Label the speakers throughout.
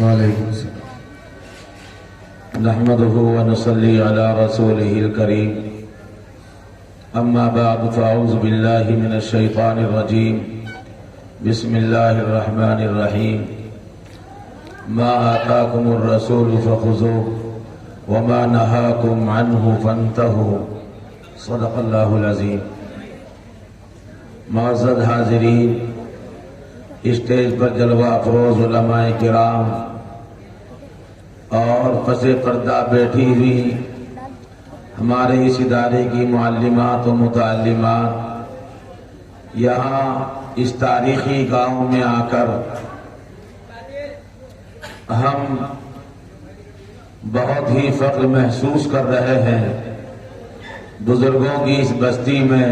Speaker 1: وعلیکم السلام. نحمده ونصلي على رسوله الكريم. اما بعد فاعوذ بالله من الشيطان الرجيم. بسم الله الرحمن الرحيم. ما آتاكم الرسول فخذوه وما نهاكم عنه فانتهوا. صدق الله العظيم. معزز حاضرین، اسٹیج پر جلوہ افروز علماء کرام اور پس پردہ بیٹھی ہوئی ہمارے اس ادارے کی معلمات و متعلمات، یہاں اس تاریخی گاؤں میں آ کر ہم بہت ہی فخر محسوس کر رہے ہیں. بزرگوں کی اس بستی میں،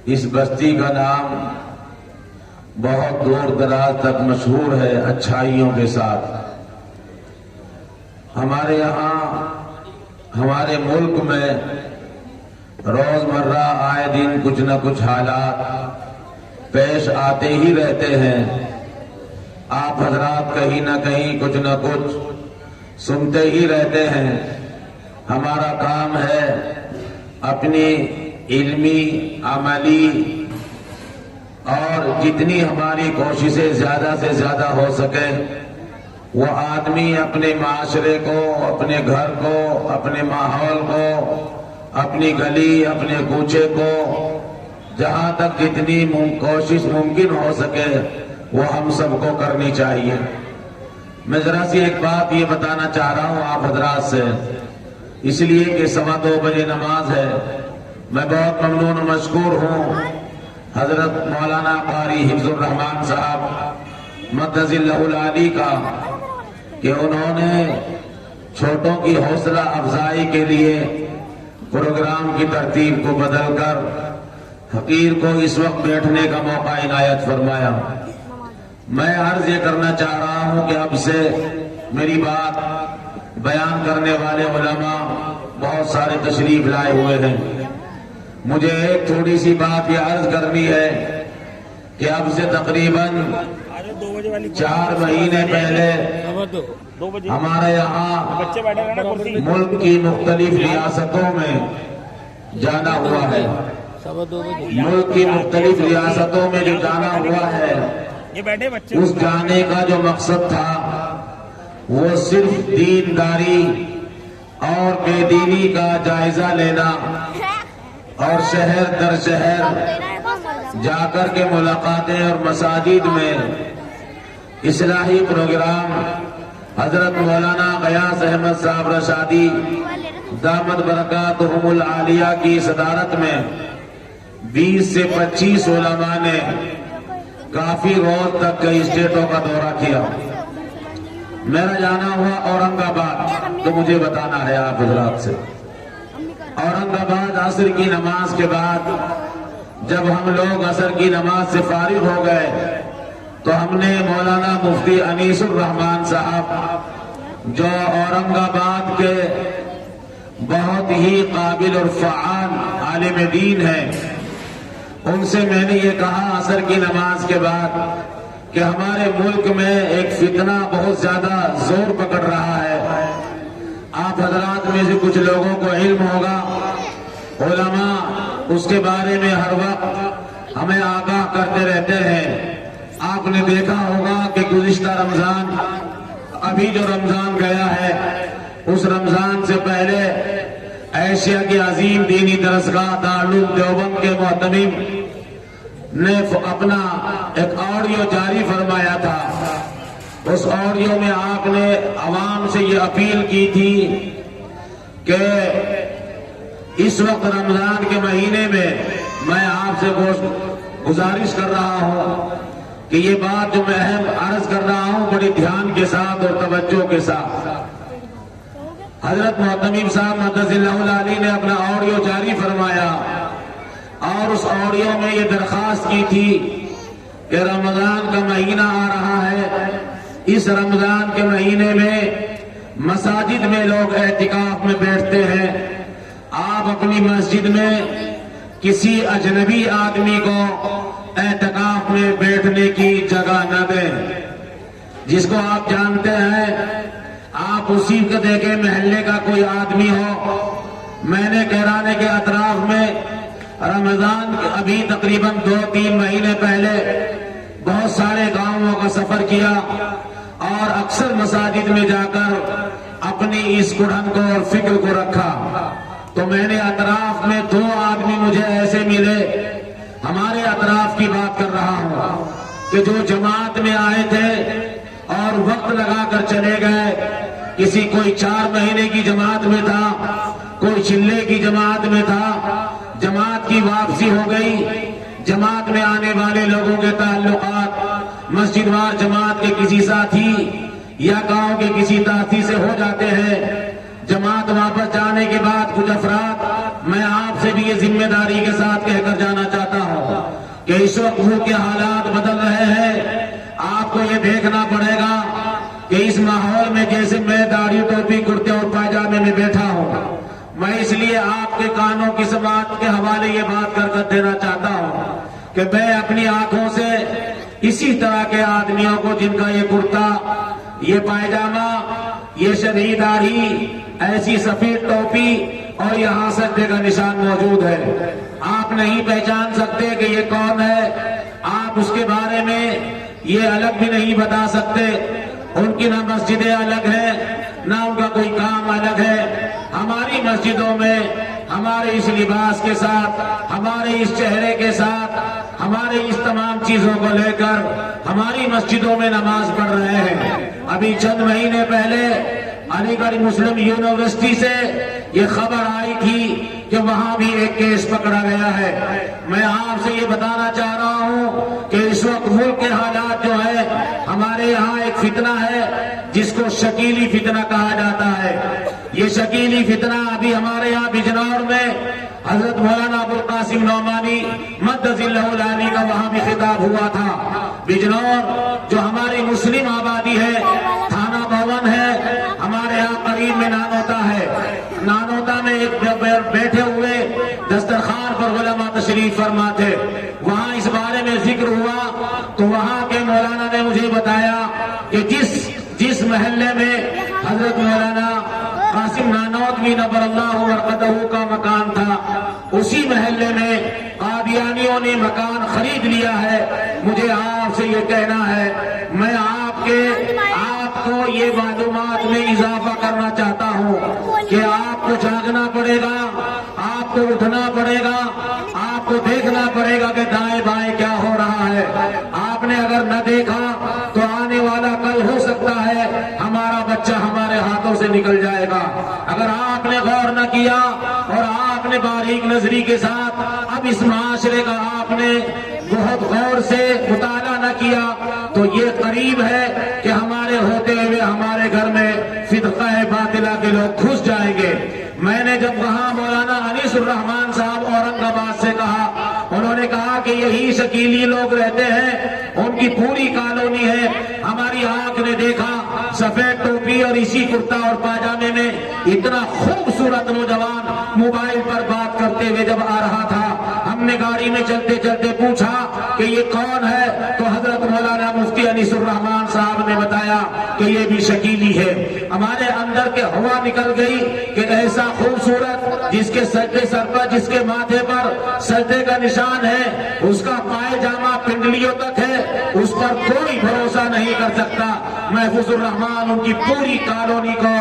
Speaker 1: اس بستی کا نام بہت دور دراز تک مشہور ہے اچھائیوں کے ساتھ. ہمارے یہاں، ہمارے ملک میں روزمرہ آئے دن کچھ نہ کچھ حالات پیش آتے ہی رہتے ہیں. آپ حضرات کہیں نہ کہیں کچھ نہ کچھ سنتے ہی رہتے ہیں. ہمارا کام ہے اپنی علمی، عملی اور جتنی ہماری کوششیں زیادہ سے زیادہ ہو سکے وہ آدمی اپنے معاشرے کو، اپنے گھر کو، اپنے ماحول کو، اپنی گلی، اپنے کوچے کو جہاں تک جتنی کوشش ممکن ہو سکے وہ ہم سب کو کرنی چاہیے. میں ذرا سی ایک بات یہ بتانا چاہ رہا ہوں آپ حضرات سے، اس لیے کہ 2:15 بجے نماز ہے. میں بہت ممنون و مشکور ہوں حضرت مولانا قاری حفظ الرحمان صاحب مقدس اللہ العالی کا کہ انہوں نے چھوٹوں کی حوصلہ افزائی کے لیے پروگرام کی ترتیب کو بدل کر حقیر کو اس وقت بیٹھنے کا موقع عنایت فرمایا. میں عرض یہ کرنا چاہ رہا ہوں کہ اب سے میری بات بیان کرنے والے علماء بہت سارے تشریف لائے ہوئے ہیں. مجھے ایک تھوڑی سی بات یہ عرض کرنی ہے کہ اب سے تقریباً 4 مہینے پہلے ہمارے یہاں ملک کی مختلف ریاستوں میں جانا ہوا ہے. ملک کی مختلف ریاستوں میں جو جانا ہوا ہے، اس جانے کا جو مقصد تھا وہ صرف دینداری اور بے دینی کا جائزہ لینا اور شہر در شہر جا کر کے ملاقاتیں اور مساجد میں اصلاحی پروگرام حضرت مولانا غیاث احمد صاحب رشادی دامت برکاتہم العالیہ کی صدارت میں 20 سے 25 علماء نے کافی روز تک کئی اسٹیٹوں کا دورہ کیا. میرا جانا ہوا اورنگ آباد، تو مجھے بتانا ہے آپ حضرات سے. اورنگ آباد عصر کی نماز کے بعد جب ہم لوگ عصر کی نماز سے فارغ ہو گئے تو ہم نے مولانا مفتی انیس الرحمان صاحب جو اورنگ آباد کے بہت ہی قابل اور فعال عالم دین ہیں، ان سے میں نے یہ کہا عصر کی نماز کے بعد کہ ہمارے ملک میں ایک فتنہ بہت زیادہ زور پکڑ رہا ہے. آپ حضرات میں سے کچھ لوگوں کو علم ہوگا، علماء اس کے بارے میں ہر وقت ہمیں آگاہ کرتے رہتے ہیں. آپ نے دیکھا ہوگا کہ گزشتہ رمضان، ابھی جو رمضان گیا ہے، اس رمضان سے پہلے ایشیا کی عظیم دینی درسگاہ دارالعلوم دیوبند کے محتمم نے اپنا ایک آڈیو جاری فرمایا تھا. اس آڈیو میں آپ نے عوام سے یہ اپیل کی تھی کہ اس وقت رمضان کے مہینے میں میں آپ سے گزارش کر رہا ہوں کہ یہ بات جو میں اہم عرض کر رہا ہوں بڑی دھیان کے ساتھ اور توجہ کے ساتھ. حضرت محتمم صاحب مقدس اللہ العالی نے اپنا آڈیو جاری فرمایا اور اس آڈیو میں یہ درخواست کی تھی کہ رمضان کا مہینہ آ رہا ہے، اس رمضان کے مہینے میں مساجد میں لوگ اعتکاف میں بیٹھتے ہیں. آپ اپنی مسجد میں کسی اجنبی آدمی کو اعتکاف میں بیٹھنے کی جگہ نہ دیں. جس کو آپ جانتے ہیں، آپ اسی کو دیکھیں محلے کا کوئی آدمی ہو۔ میں نے کیرانے کے اطراف میں رمضان ابھی تقریباً 2-3 مہینے پہلے بہت سارے گاؤں کا سفر کیا اور اکثر مساجد میں جا کر اپنی اس کڑھن کو اور فکر کو رکھا، تو میں نے اطراف میں 2 آدمی مجھے ایسے ملے، ہمارے اطراف کی بات کر رہا ہوں، کہ جو جماعت میں آئے تھے اور وقت لگا کر چلے گئے۔ کسی کوئی 4 مہینے کی جماعت میں تھا، کوئی چلے کی جماعت میں تھا، جماعت کی واپسی ہو گئی۔ جماعت میں آنے والے لوگوں کے تعلقات مسجد وار جماعت کے کسی ساتھی یا گاؤں کے کسی ساتھی سے ہو جاتے ہیں۔ جماعت واپس جانے کے بعد کچھ افراد، میں آپ سے بھی یہ ذمہ داری کے ساتھ کہہ کر جانا چاہتا ہوں کہ اس وقت ملک کے حالات بدل رہے ہیں۔ آپ کو یہ دیکھنا پڑے گا کہ اس ماحول میں جیسے میں داڑھی ٹوپی کرتے اور پائجامے میں بیٹھا ہوں، میں اس لیے آپ کے کانوں کی سماعت کے حوالے یہ بات کر دینا چاہتا ہوں کہ میں اپنی آنکھوں سے اسی طرح کے آدمیوں کو جن کا یہ کرتا، یہ پائجامہ، یہ شرعی داڑھی، ایسی سفید ٹوپی اور یہاں سجدے کا نشان موجود ہے، آپ نہیں پہچان سکتے کہ یہ کون ہے۔ آپ اس کے بارے میں یہ الگ بھی نہیں بتا سکتے۔ ان کی نہ مسجدیں الگ ہیں، نہ ان کا کوئی کام الگ ہے۔ ہماری مسجدوں میں ہمارے اس لباس کے ساتھ، ہمارے اس چہرے کے ساتھ، ہمارے اس تمام چیزوں کو لے کر ہماری مسجدوں میں نماز پڑھ رہے ہیں۔ ابھی چند مہینے پہلے علی گڑھ مسلم یونیورسٹی سے یہ خبر آئی تھی کہ وہاں بھی ایک کیس پکڑا گیا ہے۔ میں آپ سے یہ بتانا چاہ رہا ہوں کہ اس وقت ملک کے حالات جو ہے، ہمارے یہاں ایک فتنہ ہے جس کو شکیلی فتنہ کہا جاتا ہے۔ یہ شکیلی فتنہ ابھی ہمارے یہاں بجنور میں حضرت مولانا ابو القاسم نعمانی مدد اللہ العالی کا وہاں بھی خطاب ہوا تھا۔ بجنور جو ہماری مسلم آبادی ہے، تھانہ بھون ہے، ہمارے یہاں قریب میں نانوتا ہے۔ نانوتا میں ایک بیٹھے ہوئے دسترخوان پر علماء تشریف فرما تھے، وہاں اس بارے میں ذکر ہوا تو وہاں کے مولانا نے مجھے بتایا کہ جس محلے میں حضرت مولانا قاسم نانوتوی نبر اللہ مرقدہ کا مکان تھا، اسی محلے میں قادیانیوں نے مکان خرید لیا ہے۔ مجھے آپ سے یہ کہنا ہے، میں آپ کو یہ معلومات میں اضافہ کرنا چاہتا ہوں کہ آپ کو جاگنا پڑے گا، آپ کو اٹھنا پڑے گا، آپ کو دیکھنا پڑے گا کہ دائیں بائیں کیا ہو رہا ہے۔ آپ نے اگر نہ دیکھا تو آنے والا کل ہو سکتا ہے ہمارا بچہ ہمارے ہاتھوں سے نکل جائے گا۔ اگر آپ نے غور نہ کیا اور آپ نے باریک نظری کے ساتھ اب اس معاشرے کا آپ نے بہت غور سے مطالعہ نہ کیا تو یہ قریب ہے کہ ہمارے ہوتے ہوئے ہمارے گھر میں فرقہ باطلہ کے لوگ گھس جائیں گے۔ میں نے جب وہاں مولانا انیس الرحمان صاحب اورنگ آباد سے کہا، انہوں نے کہا کہ یہی شکیلی لوگ رہتے ہیں، ان کی پوری کالونی ہے، ہماری آنکھ نے دیکھا سفید ٹوپی اور اسی کرتا اور پاجامے میں اتنا خوبصورت نوجوان موبائل پر بات کرتے ہوئے جب آ رہا تھا، ہم نے گاڑی میں چلتے چلتے پوچھا کہ یہ کون ہے، تو حضرت مولانا مفتی انیس الرحمان صاحب نے بتایا کہ یہ بھی شکیلی ہے۔ ہمارے اندر کے ہوا نکل گئی کہ ایسا خوبصورت جس کے سجدے سر پر، جس کے ماتھے پر سجدے کا نشان ہے، اس کا پائجامہ پنڈلیوں تک ہے، اس پر کوئی بھروسہ نہیں کر سکتا۔ محفوظ الرحمان ان کی پوری کالونی کو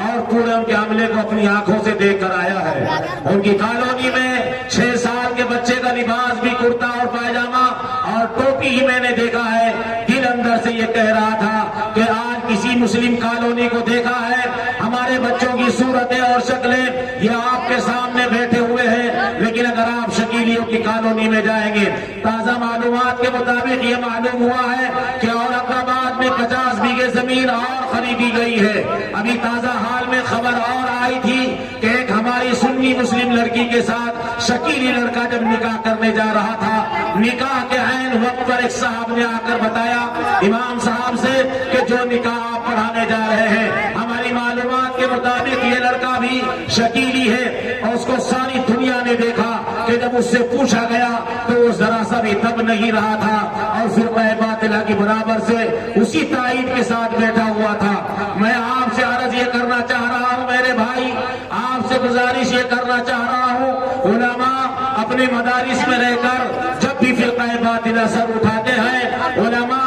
Speaker 1: اور پورے ان کے عملے کو اپنی آنکھوں سے دیکھ کر آیا ہے۔ ان کی کالونی میں 6 سال کے بچے کا لباس بھی کرتا اور پائجامہ اور ٹوپی ہی میں نے دیکھا ہے۔ دل اندر سے یہ کہہ رہا تھا کہ آج کسی مسلم کالونی کو دیکھا ہے، ہمارے بچوں کی صورتیں اور شکلیں یہ آپ کے سامنے بیٹھے ہوئے ہیں، لیکن اگر آپ شکیلیوں کی کالونی میں جائیں گے، تازہ معلومات کے مطابق یہ معلوم ہوا ہے کہ اورنگ آباد میں 50 بیگھے زمین اور خریدی گئی ہے۔ ابھی تازہ حال میں خبر اور آئی تھی کہ ایک ہماری سنی مسلم لڑکی کے ساتھ شکیلی لڑکا جب نکاح کرنے جا رہا تھا، نکاح کے عین وقت پر ایک صاحب نے آ کر بتایا امام صاحب سے کہ جو نکاح آپ پڑھانے جا رہے ہیں، ہماری معلومات کے مطابق یہ لڑکا بھی شکیلی ہے، اور اس کو ساری دنیا نے دیکھا کہ جب اس سے پوچھا گیا تو وہ ذرا سا بھی دب نہیں رہا تھا، اور فرقہ باطل باطلہ کی برابر سے اسی تائید کے ساتھ بیٹھا ہوا تھا۔ میں آپ سے عرض یہ کرنا چاہ رہا ہوں میرے بھائی، آپ سے گزارش یہ کرنا چاہ رہا ہوں، علماء اپنے مدارس میں رہ کر جب بھی فرقہ باطلہ سر اٹھاتے ہیں، علماء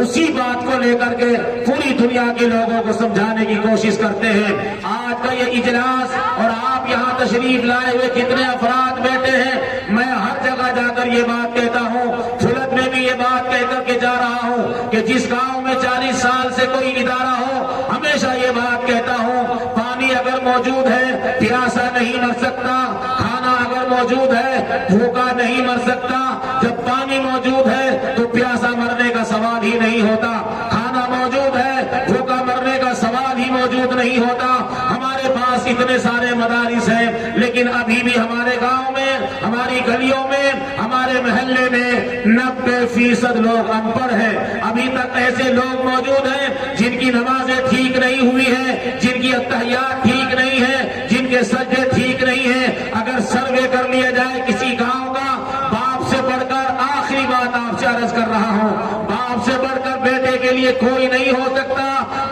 Speaker 1: اسی بات کو لے کر کے پوری دنیا کے لوگوں کو سمجھانے کی کوشش کرتے ہیں۔ آج کا یہ اجلاس اور آپ یہاں تشریف لائے ہوئے جتنے افراد بیٹھے ہیں، میں ہر جگہ جا کر یہ بات کہتا ہوں، فلت میں بھی یہ بات کہہ کر کے جا رہا ہوں کہ جس گاؤں میں 40 سال سے کوئی ادارہ ہو، ہمیشہ یہ بات کہتا ہوں، پانی اگر موجود ہے پیاسا نہیں مر سکتا، کھانا اگر موجود ہے بھوکا نہیں مر سکتا۔ جب پانی موجود ہے تو پیاسا مرنے کا سوال ہی نہیں ہوتا، کھانا موجود ہے بھوکا مرنے کا سوال ہی موجود نہیں ہوتا۔ ہمارے پاس اتنے سارے مدارس ہیں، لیکن ابھی بھی ہمارے گاؤں میں، ہماری گلیوں میں، ہمارے محلے میں 90% لوگ ان پڑھ ہیں۔ ابھی تک ایسے لوگ موجود ہیں جن کی نمازیں ٹھیک نہیں ہوئی ہیں، جن کی اتحیات ٹھیک نہیں ہیں، جن کے سجدے ٹھیک نہیں ہیں۔ اگر سروے کر لیا جائے کسی گاؤں کا، باپ سے بڑھ کر، آخری بات آپ سے عرض کر رہا ہوں، باپ سے بڑھ کر بیٹے کے لیے کوئی نہیں ہو سکتا،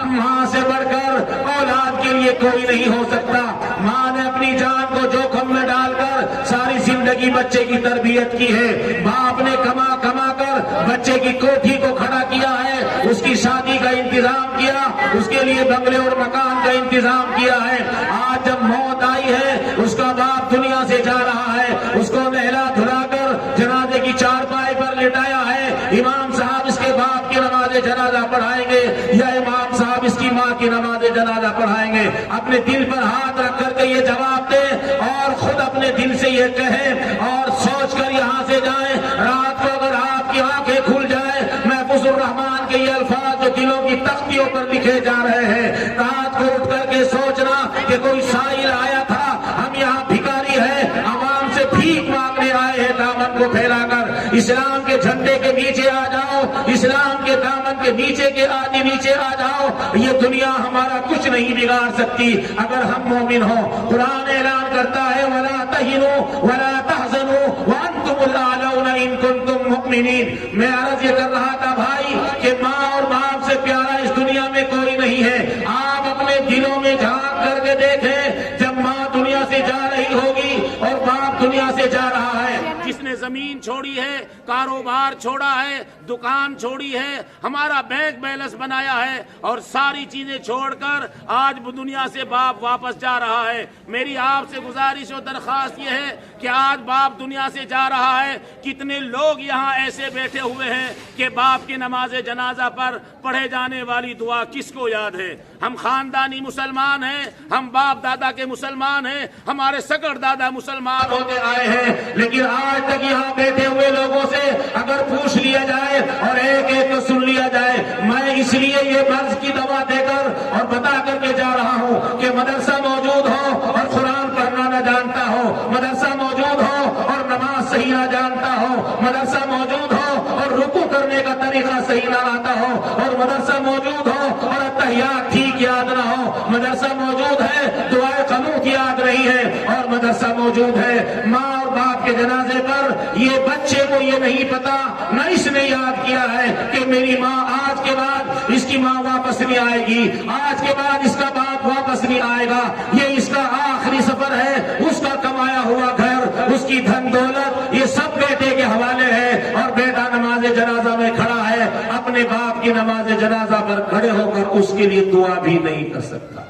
Speaker 1: ماں سے بڑھ کر اولاد کے لیے کوئی نہیں ہو سکتا۔ ماں نے اپنی جان کو جوخم میں ڈال کر ساری زندگی بچے کی تربیت کی ہے، باپ نے کما کما کر بچے کی کوٹھی کو کھڑا کیا ہے، اس کی شادی کا انتظام کیا، اس کے لیے بنگلے اور مکان کا انتظام کیا ہے۔ آج جب موت آئی ہے، اس کا باپ دنیا سے جا رہا ہے، اس کو نہلا دھلا کر جنازے کی چارپائی پر لٹایا ہے۔ امام صاحب اس کے باپ کی نماز جنازہ پڑھائیں گے یا امام صاحب اس کی ماں کی نماز جنازہ پڑھائیں گے؟ اپنے دل پر ہاتھ رکھ کر کے یہ جواب دیں اور خود اپنے دل سے یہ کہیں اور سوچ کر یہاں سے جائیں۔ رات کو اگر آپ کی آنکھیں کھل جائیں، محفوظ الرحمان کے یہ الفاظ جو دلوں کی تختیوں پر لکھے جا رہے ہیں، رات کو اٹھ کر کے سوچنا کہ کوئی سائل آیا تھا، ہم یہاں بھکاری ہیں، عوام سے بھیک مانگنے آئے ہیں، دامن کو پھیلا کر اسلام کے جھنڈے کے نیچے آ جاؤ، اسلام کے دامن کے نیچے کے آدھی نیچے آ جاؤ۔ یہ دنیا ہمارا کچھ نہیں بگاڑ سکتی اگر ہم مومن ہوں۔ قرآن اعلان کرتا ہے وَلَا تَهِنُوا وَلَا تَحْزَنُوا وَأَنْتُمُ الْأَعْلَوْنَ إِن كُنتُم مُؤْمِنِينَ۔ میں عرض یہ کر رہا تھا بھائی کہ ماں اور باپ سے پیارا اس دنیا میں کوئی نہیں ہے۔ آپ اپنے دلوں میں جھانک کر کے دیکھیں، جب ماں دنیا سے جا رہی ہوگی اور باپ دنیا سے جا رہا ہے،
Speaker 2: جس نے زمین چھوڑی ہے، کاروبار چھوڑا ہے، دکان چھوڑی ہے، ہمارا بینک بیلنس بنایا ہے اور ساری چیزیں چھوڑ کر آج دنیا سے باپ واپس جا رہا ہے۔ میری آپ سے گزارش و درخواست یہ ہے کہ آج باپ دنیا سے جا رہا ہے، کتنے لوگ یہاں ایسے بیٹھے ہوئے ہیں کہ باپ کی نماز جنازہ پر پڑھے جانے والی دعا کس کو یاد ہے؟ ہم خاندانی مسلمان ہیں، ہم باپ دادا کے مسلمان ہیں، ہمارے سگڑ دادا مسلمان
Speaker 1: ہوتے آئے ہیں، لیکن آج تک یہاں بیٹھے ہوئے لوگوں سے اگر پوچھ لیا جائے اور ایک ایک کو سن لیا جائے، میں اس لیے یہ مرض کی دوا دے کر اور بتا کر کے جا رہا ہوں کہ مدرسہ موجود ہو اور قرآن پڑھنا نہ جانتا ہو، مدرسہ موجود ہو اور نماز صحیح نہ جانتا ہو، مدرسہ موجود ہو اور رکوع کرنے کا طریقہ صحیح نہ آتا ہو، اور مدرسہ موجود ہو اور اتحیات ٹھیک یاد نہ ہو، مدرسہ موجود ہے دعائے قنوت یاد نہیں ہے، اور مدرسہ موجود ہے ماں اور باپ کے جنازے پر یہ بچے کو یہ نہیں پتا، نہ اس نے یاد کیا ہے کہ میری ماں آج کے بعد اس کی ماں واپس نہیں آئے گی، آج کے بعد اس کا باپ واپس نہیں آئے گا، یہ اس کا آخری سفر ہے، اس کا کمایا ہوا گھر، اس کی دھن دولت، یہ سب بیٹے کے حوالے ہے، اور بیٹا نماز جنازہ میں کھڑا ہے، اپنے باپ کی نماز جنازہ پر کھڑے ہو کر اس کے لیے دعا بھی نہیں کر سکتا۔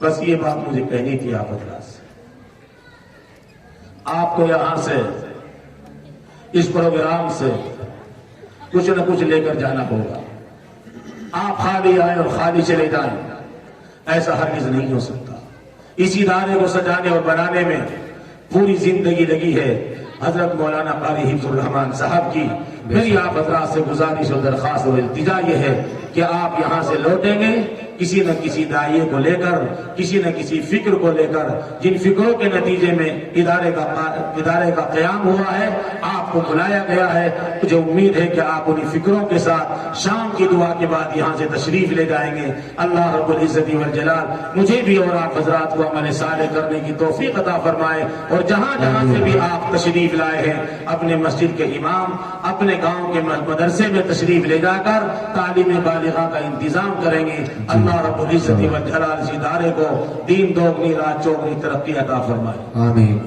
Speaker 1: بس یہ بات مجھے کہنی تھی آپ حضرات سے۔ آپ کو یہاں سے اس پروگرام سے کچھ نہ کچھ لے کر جانا ہوگا۔ آپ خالی آئے اور خالی چلے جائیں، ایسا ہرگز نہیں ہو سکتا۔ اس ادارے کو سجانے اور بنانے میں پوری زندگی لگی ہے حضرت مولانا قاری حفظ الرحمان صاحب کی۔ میری آپ حضرات سے گزارش اور درخواست اور التجا یہ ہے کہ آپ یہاں سے لوٹیں گے کسی نہ کسی داعیے کو لے کر، کسی نہ کسی فکر کو لے کر، جن فکروں کے نتیجے میں ادارے کا قیام ہوا ہے، آپ کو بلایا گیا ہے۔ مجھے امید ہے کہ آپ انہی فکروں کے ساتھ شام کی دعا کے بعد یہاں سے تشریف لے جائیں گے۔ اللہ رب العزت والجلال مجھے بھی اور آپ حضرات کو عمل صالح کرنے کی توفیق عطا فرمائے، اور جہاں جہاں سے بھی آپ تشریف لائے ہیں اپنے مسجد کے امام، اپنے گاؤں کے مدرسے میں تشریف لے جا کر تعلیم بالغہ کا انتظام کریں گے۔ اللہ رب العزت والجلال اس ادارے کو دین دوگنی رات چوگنی ترقی عطا فرمائے۔
Speaker 3: آمین۔